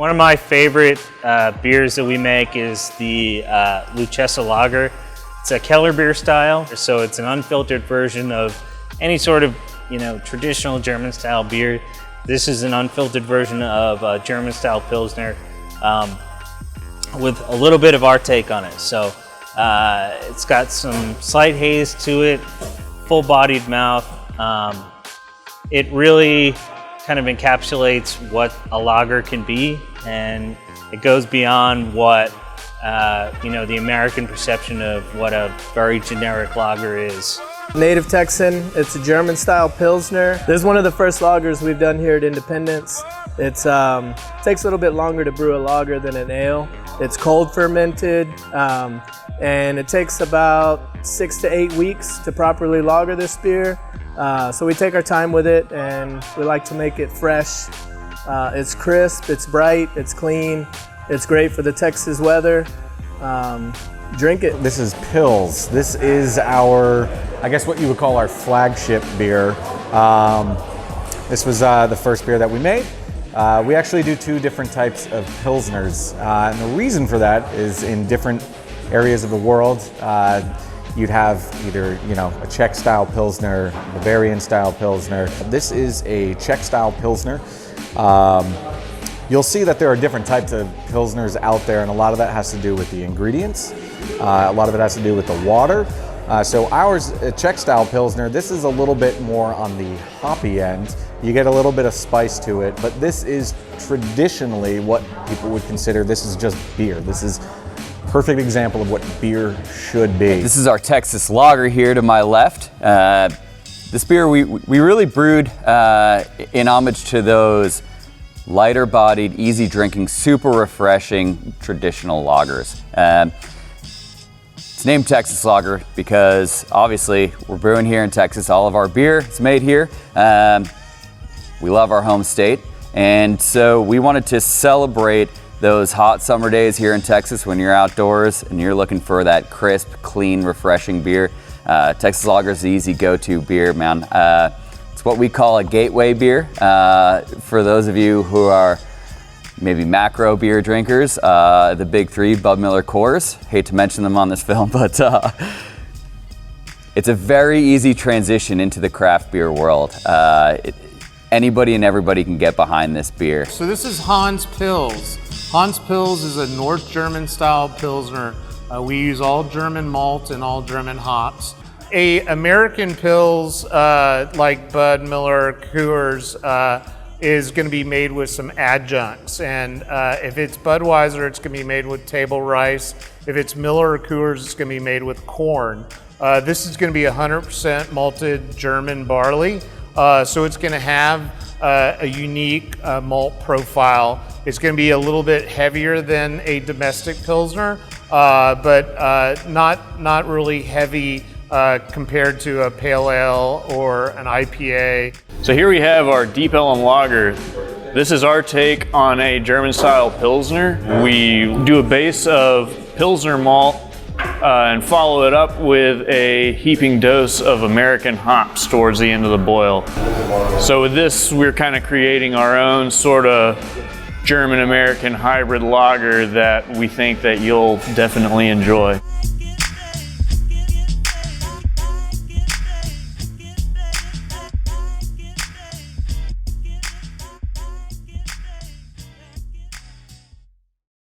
One of my favorite beers that we make is the Lucchesa Lager. It's a Keller beer style, so it's an unfiltered version of any sort of traditional German style beer. This is an unfiltered version of German style Pilsner with a little bit of our take on it. So it's got some slight haze to it, full-bodied mouth. It really kind of encapsulates what a lager can be, and it goes beyond what the American perception of what a very generic lager is. Native Texan, it's a German style Pilsner. This is one of the first lagers we've done here at Independence. It takes a little bit longer to brew a lager than an ale. It's cold fermented, and it takes about 6 to 8 weeks to properly lager this beer. So we take our time with it, and we like to make it fresh. It's crisp, it's bright, it's clean. It's great for the Texas weather. Drink it. This is Pils. This is our, I guess what you would call our flagship beer. This was the first beer that we made. We actually do 2 different types of Pilsners. And the reason for that is in different areas of the world, you'd have either, a Czech style Pilsner, Bavarian style Pilsner. This is a Czech style Pilsner. You'll see that there are different types of Pilsners out there, and a lot of that has to do with the ingredients. A lot of it has to do with the water. So ours, a Czech style Pilsner, this is a little bit more on the hoppy end. You get a little bit of spice to it, but this is traditionally what people would consider, this is just beer. This is a perfect example of what beer should be. This is our Texas lager here to my left. This beer we really brewed in homage to those lighter bodied, easy drinking, super refreshing traditional lagers. It's named Texas Lager because obviously we're brewing here in Texas. All of our beer is made here. We love our home state, and so we wanted to celebrate those hot summer days here in Texas when you're outdoors and you're looking for that crisp, clean, refreshing beer. Texas Lager is the easy go-to beer, man. It's what we call a gateway beer. For those of you who are maybe macro beer drinkers, the big 3, Bud Miller Coors. Hate to mention them on this film, but it's a very easy transition into the craft beer world. Anybody and everybody can get behind this beer. So this is Hanspills. Hanspills is a North German style Pilsner. We use all German malt and all German hops. A American Pils, like Bud Miller Coors, is going to be made with some adjuncts. And if it's Budweiser, it's going to be made with table rice. If it's Miller or Coors, it's going to be made with corn. This is going to be 100% malted German barley. So it's going to have a unique malt profile. It's going to be a little bit heavier than a domestic Pilsner, but not really heavy compared to a pale ale or an IPA. So here we have our Deep Ellum Lager. This is our take on a German style Pilsner. We do a base of Pilsner malt and follow it up with a heaping dose of American hops towards the end of the boil. So with this, we're kind of creating our own sort of German-American hybrid lager that we think that you'll definitely enjoy.